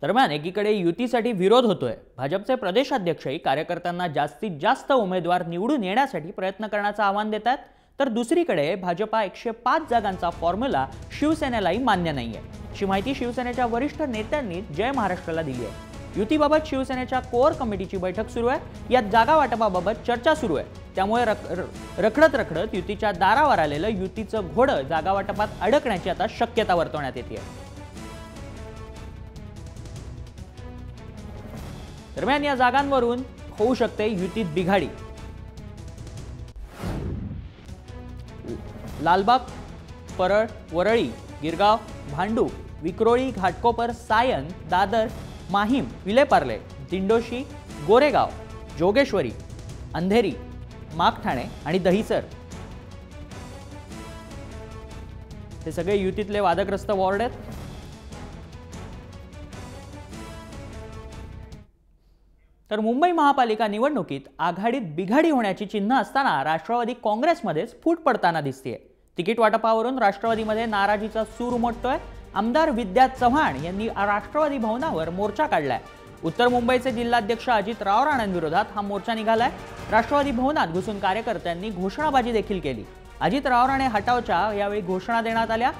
दरम्यान एकीकडे युतीसाठी विरोध होतोय। भाजपचे प्रदेशाध्यक्षही कार्यकर्त्यांना जास्तीत जास्त उमेदवार निवडून येण्यासाठी प्रयत्न करण्याचं आवाहन देतात, तर दुसरीकडे भाजपा 105 जागांचा फॉर्म्युला शिवसेनेलाही मान्य नाहीये, अशी माहिती शिवसेनेच्या वरिष्ठ नेत्यांनी जय महाराष्ट्राला दिली आहे। युतीबाबत शिवसेनेच्या कोअर कमिटीची बैठक सुरू आहे। यात जागा वाटपाबाबत चर्चा सुरू आहे। त्यामुळे रखडत युतीच्या दारावर आलेलं युतीचं घोडं जागा वाटपात अडकण्याची आता शक्यता वर्तवण्यात येते। दरम्यान या जागांवरून होऊ शकते युतीत बिघाडी। लालबाग, परळ, वरळी, गिरगाव, भांडू, विक्रोळी, घाटकोपर, सायन, दादर, माहीम, विलेपार्ले, दिंडोशी, गोरेगाव, जोगेश्वरी, अंधेरी, मागठाणे आणि दहिसर हे सगळे युतीतले वादग्रस्त वॉर्ड आहेत। तर मुंबई महापालिका निवडणुकीत आघाडीत बिघाडी होण्याची चिन्ह असताना राष्ट्रवादी काँग्रेसमध्येच फूट पडताना दिसतेय। तिकीट वाटपावरून राष्ट्रवादीमध्ये नाराजीचा सूर उमटतोय। आमदार विद्या चव्हाण यांनी राष्ट्रवादी भवनावर मोर्चा काढलाय। उत्तर मुंबईचे जिल्हाध्यक्ष अजित रावराणांविरोधात हा मोर्चा निघालाय। राष्ट्रवादी भवनात घुसून कार्यकर्त्यांनी घोषणाबाजी देखील केली। अजित रावराणे हटावच्या यावेळी घोषणा देण्यात आल्या।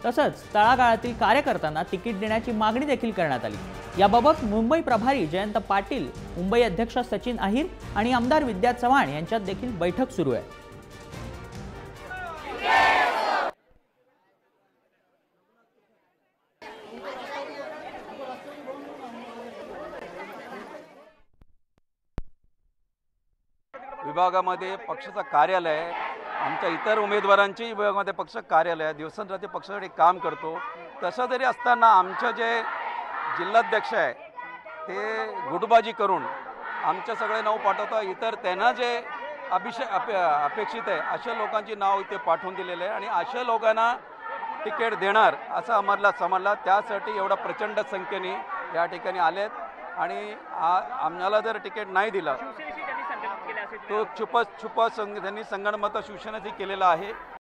तसंच तळागाळातील कार्यकर्त्यांना तिकीट देण्याची मागणी देखील करण्यात आली। याबाबत मुंबई प्रभारी जयंत पाटील, मुंबई अध्यक्ष सचिन अहिर आणि आमदार विद्या चव्हाण यांच्यात देखील बैठक सुरू आहे। विभागामध्ये पक्षाचं कार्यालय आहे। आमच्या इतर उमेदवारांची विभागामध्ये पक्ष कार्यालय आहे। दिवसरात्री पक्षासाठी काम करतो। तसं जरी असताना आमचे जे जिल्हाध्यक्ष आहे ते गुटबाजी करून आमचे सगळे नाव पाठवतात। इतर त्यांना जे अपेक्षित आहे अशा लोकांची नाव इथे पाठवून दिलेले आहे आणि अशा लोकांना तिकीट देणार असं आम्हाला समजलं। त्यासाठी एवढा प्रचंड संख्येने या ठिकाणी आलेत आणि आम्हाला जर तिकीट नाही दिलं तो छुपा त्यांनी संगणमत शिवसेनेशी केलेला आहे।